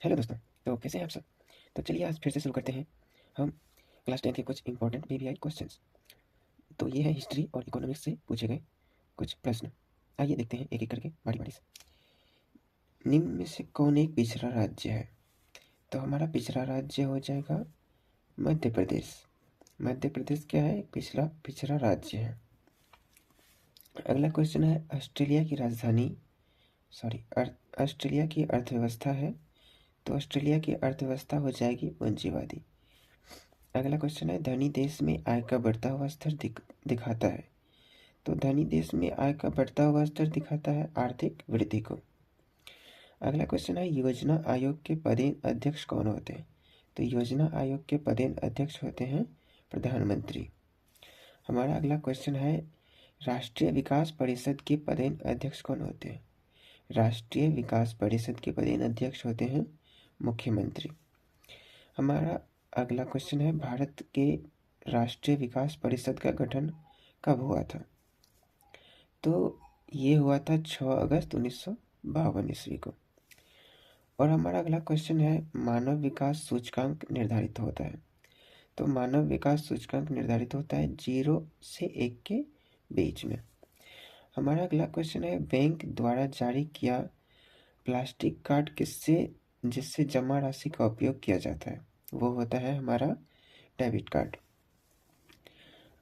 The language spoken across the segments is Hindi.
हेलो दोस्तों। तो कैसे हैं आप सब? तो चलिए आज फिर से शुरू करते हैं हम क्लास 10 के कुछ इंपॉर्टेंट पीवीआई क्वेश्चंस। तो ये है हिस्ट्री और इकोनॉमिक्स से पूछे गए कुछ प्रश्न। आइए देखते हैं एक एक करके बारी बारी से। निम्न में से कौन एक पिछड़ा राज्य है? तो हमारा पिछड़ा राज्य हो जाएगा मध्य प्रदेश। मध्य प्रदेश क्या है? पिछड़ा राज्य है। अगला क्वेश्चन है ऑस्ट्रेलिया की राजधानी ऑस्ट्रेलिया की अर्थव्यवस्था है। तो ऑस्ट्रेलिया की अर्थव्यवस्था हो जाएगी पूंजीवादी। अगला क्वेश्चन है धनी देश में आय का बढ़ता हुआ स्तर दिखाता है। तो धनी देश में आय का बढ़ता हुआ स्तर दिखाता है आर्थिक वृद्धि को। अगला क्वेश्चन है योजना आयोग के पदेन अध्यक्ष कौन होते हैं? तो योजना आयोग के पदेन अध्यक्ष होते हैं प्रधानमंत्री। हमारा अगला क्वेश्चन है राष्ट्रीय विकास परिषद के पदेन अध्यक्ष कौन होते हैं? राष्ट्रीय विकास परिषद के पदेन अध्यक्ष होते हैं मुख्यमंत्री। हमारा अगला क्वेश्चन है भारत के राष्ट्रीय विकास परिषद का गठन कब हुआ था? तो ये हुआ था 6 अगस्त 1952 ईस्वी को। और हमारा अगला क्वेश्चन है मानव विकास सूचकांक निर्धारित होता है। तो मानव विकास सूचकांक निर्धारित होता है 0 से 1 के बीच में। हमारा अगला क्वेश्चन है बैंक द्वारा जारी किया प्लास्टिक कार्ड जिससे जमा राशि का उपयोग किया जाता है? वो होता है हमारा डेबिट कार्ड।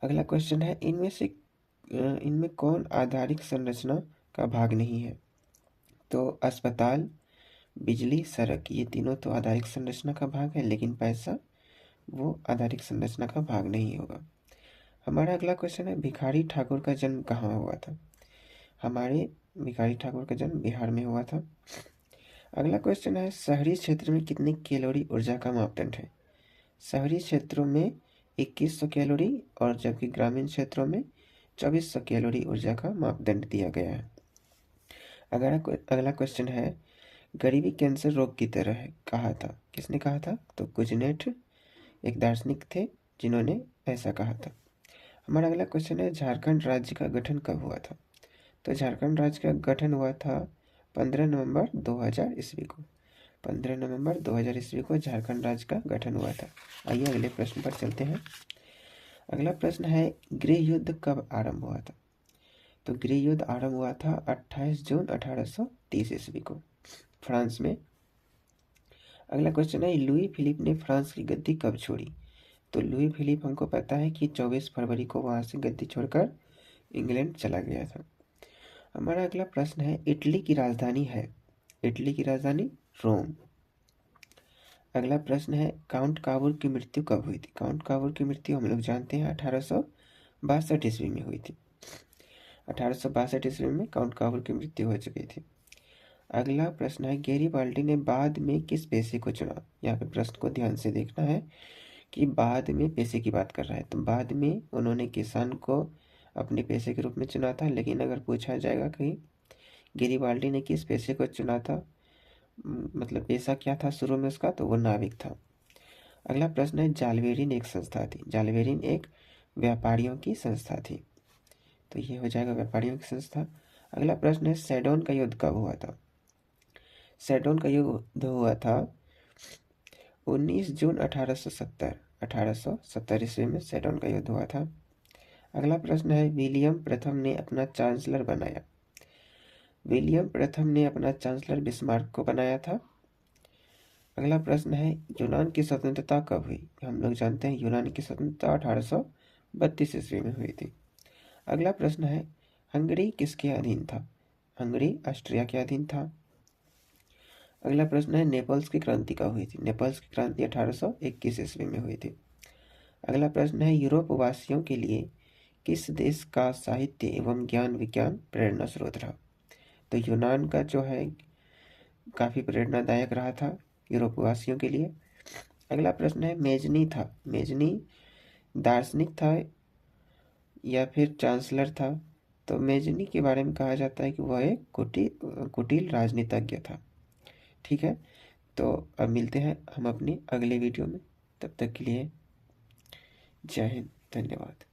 अगला क्वेश्चन है इनमें कौन आधारिक संरचना का भाग नहीं है? तो अस्पताल, बिजली, सड़क, ये तीनों तो आधारिक संरचना का भाग है, लेकिन पैसा वो आधारिक संरचना का भाग नहीं होगा। हमारा अगला क्वेश्चन है भिखारी ठाकुर का जन्म कहाँ हुआ था? हमारे भिखारी ठाकुर का जन्म बिहार में हुआ था। अगला क्वेश्चन है शहरी क्षेत्र में कितनी कैलोरी ऊर्जा का मापदंड है? शहरी क्षेत्रों में 2100 कैलोरी और जबकि ग्रामीण क्षेत्रों में 2400 कैलोरी ऊर्जा का मापदंड दिया गया है। अगला क्वेश्चन है गरीबी कैंसर रोग की तरह है कहा था? किसने कहा था? तो कुजनेट एक दार्शनिक थे जिन्होंने ऐसा कहा था। हमारा अगला क्वेश्चन है झारखंड राज्य का गठन कब हुआ था? तो झारखंड राज्य का गठन हुआ था 15 नवंबर 2000 ईस्वी को। 15 नवंबर 2000 ईस्वी को झारखंड राज्य का गठन हुआ था। आइए अगले प्रश्न पर चलते हैं। अगला प्रश्न है गृह युद्ध कब आरंभ हुआ था? तो गृह युद्ध आरंभ हुआ था 28 जून 1830 ईस्वी को फ्रांस में। अगला क्वेश्चन है लुई फिलिप ने फ्रांस की गद्दी कब छोड़ी? तो लुई फिलिप हमको पता है कि 24 फरवरी को वहां से गद्दी छोड़कर इंग्लैंड चला गया था। हमारा अगला प्रश्न है इटली की राजधानी रोम। अगला प्रश्न है काउंट काबूर की मृत्यु कब हुई थी? काउंट काबूर की मृत्यु हम लोग जानते हैं 1862 ईस्वी में हुई थी। 1862 ईस्वी में काउंट काबूर की मृत्यु हो चुकी थी। अगला प्रश्न है गैरीबाल्डी ने बाद में किस पेशे को चुना? यहाँ पे प्रश्न को ध्यान से देखना है कि बाद में पेशे की बात कर रहा है। तो बाद में उन्होंने किसान को अपने पेशे के रूप में चुना था, लेकिन अगर पूछा जाएगा कि गैरीबाल्डी ने किस पेशे को चुना था, मतलब पेशा क्या था शुरू में उसका, तो वो नाविक था। अगला प्रश्न है जालवेरिन एक संस्था थी। जालवेरिन एक व्यापारियों की संस्था थी। तो ये हो जाएगा व्यापारियों की संस्था। अगला प्रश्न है सैडोन का युद्ध कब हुआ था? सैडोन का युद्ध हुआ था 19 जून 1870 ईस्वी में सैडोन का युद्ध हुआ था। अगला प्रश्न है विलियम प्रथम ने अपना चांसलर बनाया। विलियम प्रथम ने अपना चांसलर बिस्मार्क को बनाया था। अगला प्रश्न है यूनान की स्वतंत्रता कब हुई? हम लोग जानते हैं यूनान की स्वतंत्रता 1832 ईस्वी में हुई थी। अगला प्रश्न है हंगरी किसके अधीन था? हंगरी ऑस्ट्रिया के अधीन था। अगला प्रश्न है नेपल्स की क्रांति कब हुई थी? नेपल्स की क्रांति 1821 ईस्वी में हुई थी। अगला प्रश्न है यूरोप वासियों के लिए किस देश का साहित्य एवं ज्ञान विज्ञान प्रेरणा स्रोत रहा? तो यूनान का जो है काफी प्रेरणादायक रहा था यूरोप वासियों के लिए। अगला प्रश्न है मेजनी दार्शनिक था या फिर चांसलर था? तो मेजनी के बारे में कहा जाता है कि वह एक कुटिल राजनीतिज्ञ था। ठीक है, तो अब मिलते हैं हम अपनी अगले वीडियो में। तब तक के लिए जय हिंद, धन्यवाद।